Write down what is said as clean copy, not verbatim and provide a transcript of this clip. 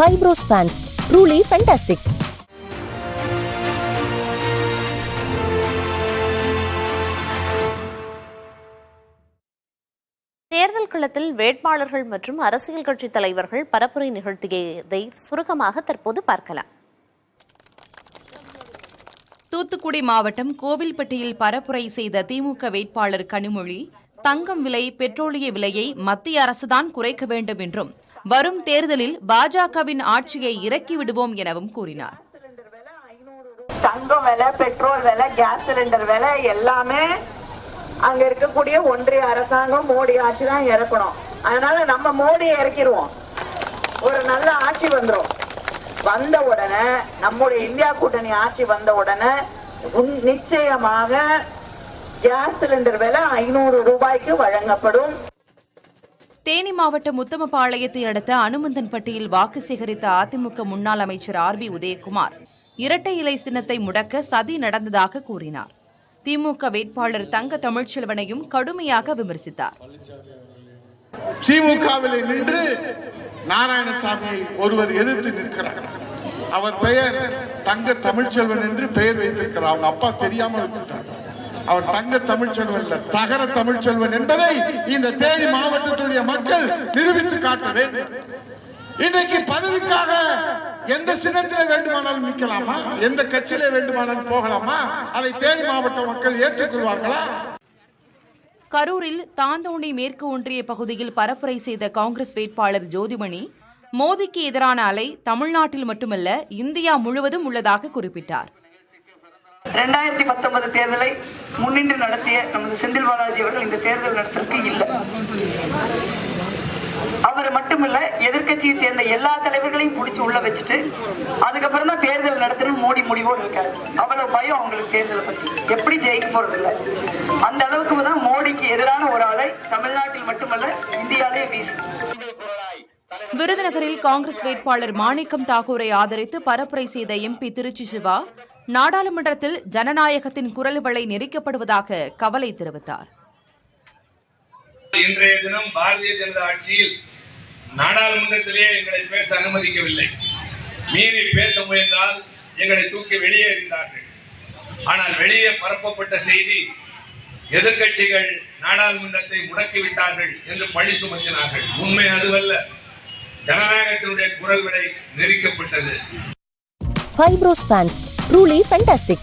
Fibros fans, truly fantastic. தேர்தல் களத்தில் வேட்பாளர்கள் மற்றும் அரசியல் கட்சி தலைவர்கள் பரப்புரை நிகழ்த்தியதை சுருக்கமாக தற்போது பார்க்கலாம். தூத்துக்குடி மாவட்டம் கோவில்பட்டியில் பரப்புரை செய்த திமுக வேட்பாளர் கனிமொழி, தங்கம் விலை, பெட்ரோலிய விலையை மத்திய அரசுதான் குறைக்க வேண்டும் என்றும், வரும் தேர்தலில் பாஜகவின் ஆட்சியை இறக்கி விடுவோம் எனவும் கூறினார். தங்கம் விலை, பெட்ரோல் விலை, கேஸ் சிலிண்டர் விலை எல்லாமே அங்க இருக்கக்கூடிய ஒன்றிய அரசாங்கம் மோடி ஆட்சி தான் இறக்கணும். அதனால நம்ம மோடியை இறக்கிடுவோம். ஒரு நல்ல ஆட்சி வந்துடும். வந்த உடனே நம்முடைய இந்தியா கூட்டணி ஆட்சி வந்த உடனே நிச்சயமாக கேஸ் சிலிண்டர் விலை 500 ரூபாய்க்கு வழங்கப்படும். தேனி மாவட்டம் உத்தமபாளையத்தை அடுத்த அனுமந்தன்பட்டியில் வாக்கு சேகரித்த அதிமுக முன்னாள் அமைச்சர் RB உதயகுமார், இரட்டை இலை சின்னத்தை முடக்க சதி நடந்ததாக கூறினார். திமுக வேட்பாளர் தங்க தமிழ்ச்செல்வனையும் கடுமையாக விமர்சித்தார். திமுகவில் நின்று நாராயணசாமியை ஒருவர் எதிர்த்து நிற்கிறார். அவர் பெயர் தங்க தமிழ்ச்செல்வன் என்று பெயர் வைத்திருக்கிறார். அவங்க அப்பா தெரியாம வச்சுட்டார். அவர் தங்க தமிழ்ச்செல்வன் இல்ல, தகர தமிழ்ச்செல்வன் என்பதை இந்த தேனி மாவட்டத்துடைய மக்கள் நிரூபித்து காட்ட வேண்டும். இன்றைக்கு பதவிக்காக எந்த சின்னத்திலே வேண்டுமானாலும் நிற்கலாமா? எந்த கட்சியிலே வேண்டுமானாலும் போகலாமா? அதை தேனி மாவட்ட மக்கள் ஏற்றுக்கொள்வார்களா? கரூரில் தாந்தோணி மேற்கு ஒன்றிய பகுதியில் பரப்புரை செய்த காங்கிரஸ் வேட்பாளர் ஜோதிமணி, மோடிக்கு எதிரான அலை தமிழ்நாட்டில் மட்டுமல்ல இந்தியா முழுவதும் உள்ளதாக குறிப்பிட்டார். 2019 தேர்தலை முன்னின்று நடத்திய நமது செந்தில் பாலாஜி அவர்கள் இந்த தேர்தல் நடத்துறதுக்கு இல்லை. அவர் மட்டுமல்ல, எதிர்கட்சியை சேர்ந்த எல்லா தலைவர்களையும் பிடிச்சி உள்ள வச்சுட்டு அதுக்கப்புறம் தான் தேர்தல் நடத்தணும் மோடி முடிவோடு இருக்காரு. அவ்வளவு பயம் அவங்களுக்கு தேர்தலை பத்தி. எப்படி ஜெயிக்க போறது இல்லை. அந்த அளவுக்கு தான் மோடிக்கு எதிரான ஒரு ஆளை தமிழ்நாட்டில் மட்டுமல்ல இந்தியாவிலே வீசு. விருதுநகரில் காங்கிரஸ் வேட்பாளர் மாணிக்கம் தாக்கூரை ஆதரித்து பரப்புரை செய்த MP திருச்சி சிவா, நாடாளுமன்றத்தில் ஜனநாயகத்தின் குரல் வளை நெரிக்கப்படுவதாக கவலை தெரிவித்தார். இன்றைய தினம் பாரதிய ஜனதா ஆட்சியில் நாடாளுமன்றத்திலே எங்களை பேச அனுமதிக்கவில்லை. மீறி பேச முயன்றால் எங்களை தூக்கி வெளியே எறிந்தார்கள். ஆனால் வெளியே பரப்பப்பட்ட செய்தி, எதிர்கட்சிகள் நாடாளுமன்றத்தை முடக்கிவிட்டார்கள் என்று பழி சுமத்தினார்கள். உண்மை அதுவல்ல. ஜனநாயகத்தினுடைய குரல் விளை நெரிக்கப்பட்டது. Fibros fans, truly fantastic.